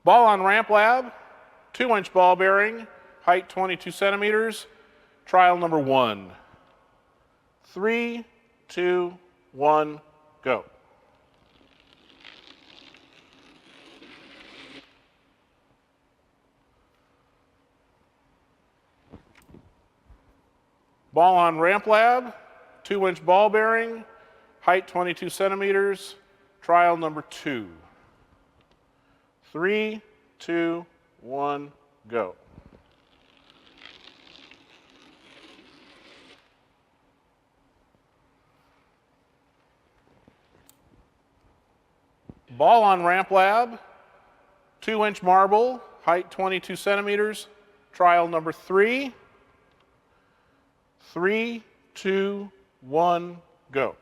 Ball on Ramp Lab, 2-inch ball bearing, height 22 centimeters, trial number 1. 3, 2, 1, go. Ball on Ramp Lab, 2-inch ball bearing, height 22 centimeters, trial number 2. 3, 2, 1, go. Ball on Ramp Lab, 2-inch marble, height 22 centimeters, trial number 3. 3, 2, 1, go.